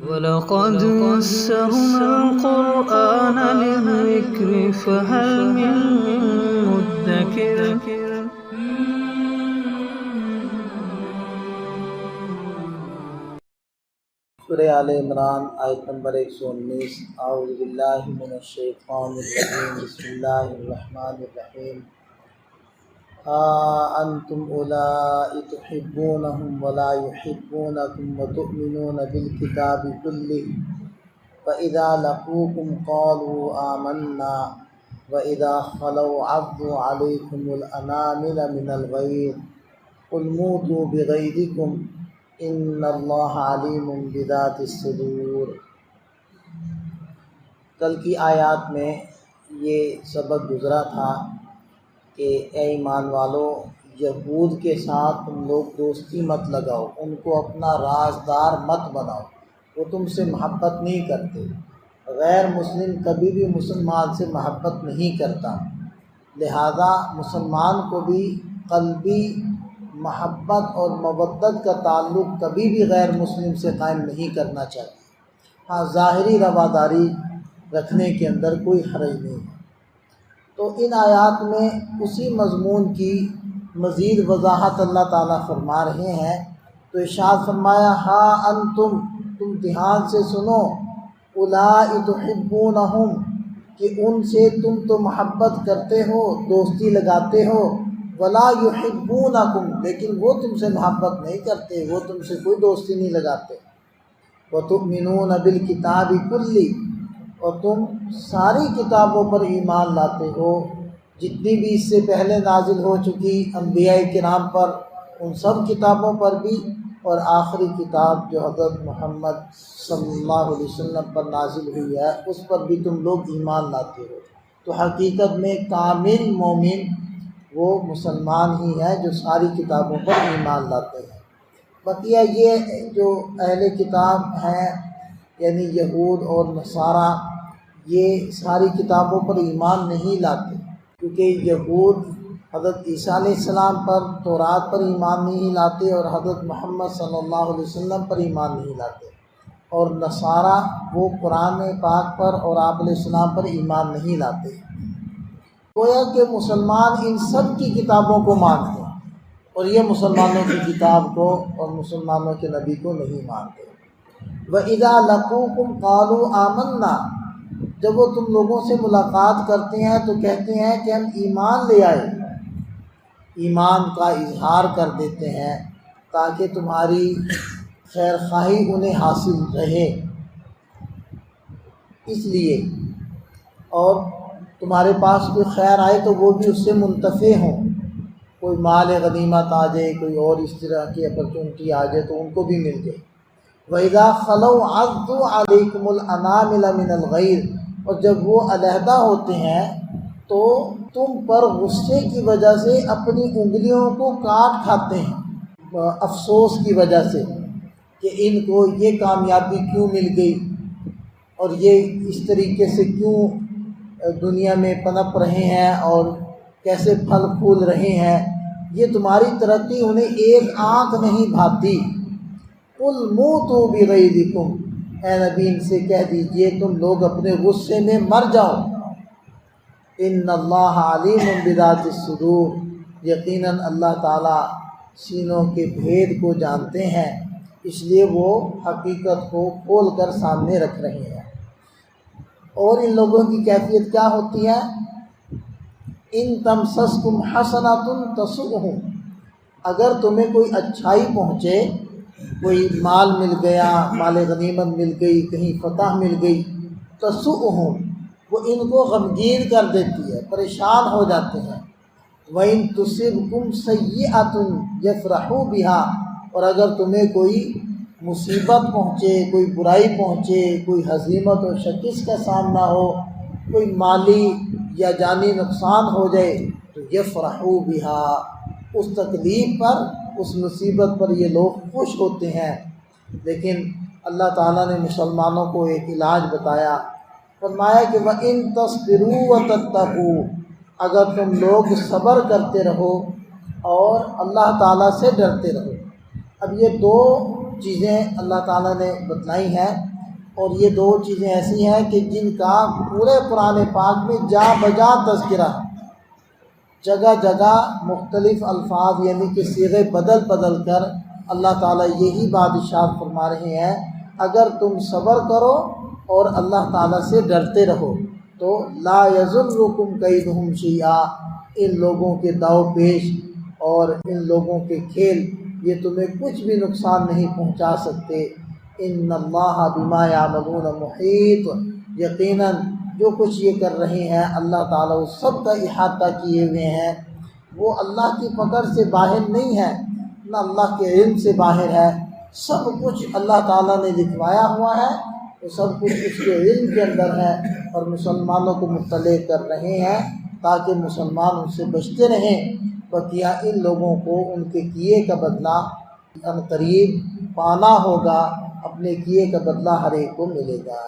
وَلَقَدْ يَسَّرْنَا الْقُرْآنَ لِلذِّكْرِ فَهَلْ مِن مُّدَّكِرٍ سورہ آل عمران آیت نمبر 119۔ اعوذ باللہ من الشیطان الرجیم، بسم اللہ الرحمن الرحیم۔ ہا انتم اولائی تحبونہم ولا یحبونکم وتؤمنون بالکتاب کلہ فاذا لقوکم قالوا آمنا واذا خلوا عضوا علیکم الانامل من الغیظ قل موتوا بغیظکم ان اللہ علیم بذات الصدور۔ کل کی آیات میں یہ سبق گزرا تھا کہ اے ایمان والو، یہود کے ساتھ تم لوگ دوستی مت لگاؤ، ان کو اپنا رازدار مت بناؤ، وہ تم سے محبت نہیں کرتے۔ غیر مسلم کبھی بھی مسلمان سے محبت نہیں کرتا، لہذا مسلمان کو بھی قلبی محبت اور مودت کا تعلق کبھی بھی غیر مسلم سے قائم نہیں کرنا چاہیے۔ ہاں، ظاہری رواداری رکھنے کے اندر کوئی حرج نہیں ہے۔ تو ان آیات میں اسی مضمون کی مزید وضاحت اللہ تعالیٰ فرما رہے ہیں۔ تو ارشاد فرمایا، ہاں انتم، تم دھیان سے سنو، اولائی تحبونہم، کہ ان سے تم تو محبت کرتے ہو، دوستی لگاتے ہو، ولا یحبونکم، لیکن وہ تم سے محبت نہیں کرتے، وہ تم سے کوئی دوستی نہیں لگاتے۔ وتؤمنون بالکتاب کلہ، اور تم ساری کتابوں پر ایمان لاتے ہو، جتنی بھی اس سے پہلے نازل ہو چکی انبیاء کرام پر، ان سب کتابوں پر بھی، اور آخری کتاب جو حضرت محمد صلی اللہ علیہ وسلم پر نازل ہوئی ہے اس پر بھی تم لوگ ایمان لاتے ہو۔ تو حقیقت میں کامل مومن وہ مسلمان ہی ہیں جو ساری کتابوں پر ایمان لاتے ہیں۔ بقیہ یہ جو اہل کتاب ہیں یعنی یہود اور نصارہ، یہ ساری کتابوں پر ایمان نہیں لاتے، کیونکہ یہود حضرت عیسیٰ علیہ السلام پر، تورات پر ایمان نہیں لاتے، اور حضرت محمد صلی اللہ علیہ وسلم پر ایمان نہیں لاتے، اور نصارہ وہ قرآن پاک پر اور آپ علیہ السلام پر ایمان نہیں لاتے۔ گویا کہ مسلمان ان سب کی کتابوں کو مانتے ہیں، اور یہ مسلمانوں کی کتاب کو اور مسلمانوں کے نبی کو نہیں مانتے۔ وَإِذَا لَقُوكُمْ قَالُوا آمَنَّا، جب وہ تم لوگوں سے ملاقات کرتے ہیں تو کہتے ہیں کہ ہم ایمان لے آئے، ایمان کا اظہار کر دیتے ہیں تاکہ تمہاری خیر خواہی انہیں حاصل رہے، اس لیے، اور تمہارے پاس کوئی خیر آئے تو وہ بھی اس سے منتفع ہوں، کوئی مال غنیمت آ جائے، کوئی اور اس طرح کی اپرچونٹی آ جائے تو ان کو بھی مل جائے۔ وَإِذَا خَلَوْا عَضُّوا عَلَيْكُمُ الْأَنَامِلَ مِنَ الْغَيْظِ، اور جب وہ علیحدہ ہوتے ہیں تو تم پر غصے کی وجہ سے اپنی انگلیوں کو کاٹ کھاتے ہیں، افسوس کی وجہ سے کہ ان کو یہ کامیابی کیوں مل گئی اور یہ اس طریقے سے کیوں دنیا میں پنپ رہے ہیں اور کیسے پھل پھول رہے ہیں، یہ تمہاری ترقی انہیں ایک آنکھ نہیں بھاتی۔ قُلْ مُوتُوا بِغَیظِکُمْ، اے نبی ان سے کہہ دیجئے تم لوگ اپنے غصے میں مر جاؤ۔ ان اللہ علیم بذات الصدور، یقیناً اللہ تعالیٰ سینوں کے بھید کو جانتے ہیں، اس لیے وہ حقیقت کو کھول کر سامنے رکھ رہے ہیں۔ اور ان لوگوں کی کیفیت کیا ہوتی ہے؟ ان تمسسکم حسنۃ تسؤہم، اگر تمہیں کوئی اچھائی پہنچے، کوئی مال مل گیا، مال غنیمت مل گئی، کہیں فتح مل گئی، تسؤہم، وہ ان کو غمگین کر دیتی ہے، پریشان ہو جاتے ہیں۔ وَإِن تُصِبْكُمْ سَیِّئَةٌ یفرحوا بِہَا، اور اگر تمہیں کوئی مصیبت پہنچے، کوئی برائی پہنچے، کوئی ہزیمت و شکست کا سامنا ہو، کوئی مالی یا جانی نقصان ہو جائے تو یفرحوا بہا، اس تکلیف پر، اس مصیبت پر یہ لوگ خوش ہوتے ہیں۔ لیکن اللہ تعالیٰ نے مسلمانوں کو ایک علاج بتایا، فرمایا کہ وَإِن تَصْبِرُوا وَتَتَّقُوا، اگر تم لوگ صبر کرتے رہو اور اللہ تعالیٰ سے ڈرتے رہو۔ اب یہ دو چیزیں اللہ تعالیٰ نے بتلائی ہیں اور یہ دو چیزیں ایسی ہیں کہ جن کا پورے قرآن پاک میں جا بجا تذکرہ ہے، جگہ جگہ مختلف الفاظ یعنی کہ صیغے بدل بدل کر اللہ تعالیٰ یہی بات ارشاد فرما رہے ہیں، اگر تم صبر کرو اور اللہ تعالیٰ سے ڈرتے رہو تو لا یضرکم کیدہم شیئا، ان لوگوں کے داؤ پیش اور ان لوگوں کے کھیل یہ تمہیں کچھ بھی نقصان نہیں پہنچا سکتے۔ ان اللہ بما یعملون محیط، یقیناً جو کچھ یہ کر رہے ہیں اللہ تعالیٰ اس سب کا احاطہ کیے ہوئے ہیں، وہ اللہ کی پکڑ سے باہر نہیں ہے نہ اللہ کے علم سے باہر ہے، سب کچھ اللہ تعالیٰ نے لکھوایا ہوا ہے، وہ سب کچھ اس کے علم کے اندر ہے، اور مسلمانوں کو مطلع کر رہے ہیں تاکہ مسلمان ان سے بچتے رہیں، بقیہ ان لوگوں کو ان کے کیے کا بدلہ عنقریب پانا ہوگا، اپنے کیے کا بدلہ ہر ایک کو ملے گا۔